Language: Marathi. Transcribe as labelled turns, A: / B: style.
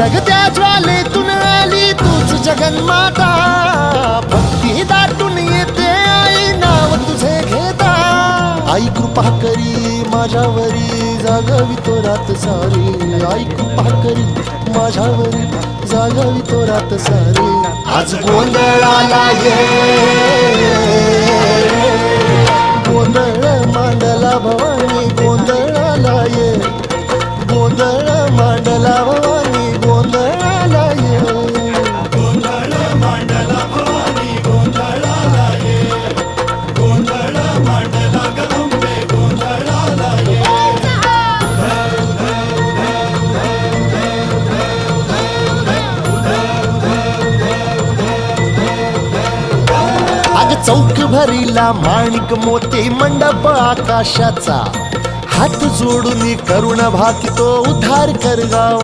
A: जगत्या ज्वालेतून आली तूच जगन्माता, भक्ती दाटून येते आई नाव तुझे घेता. आई कृपा करी माझ्यावरी जागवी तो रात सारी, आई कृपा करी माझ्यावरी जागवी तो रात सारी. आज गोंधळाला ये, गोंधळ मांडला भवानी गोंधळाला ये, गोंधळ मांडला भवानी गोंधळाला ये.
B: गोंधळ मांडला भवानी गोंधळाला ये, गोंधळ मांडला गंगे गोंधळाला ये.
A: अग चौक भरीला माणिक मोती मंडप आकाशाचा, हात जोडून करुण भाकितो उद्धार कर गाव.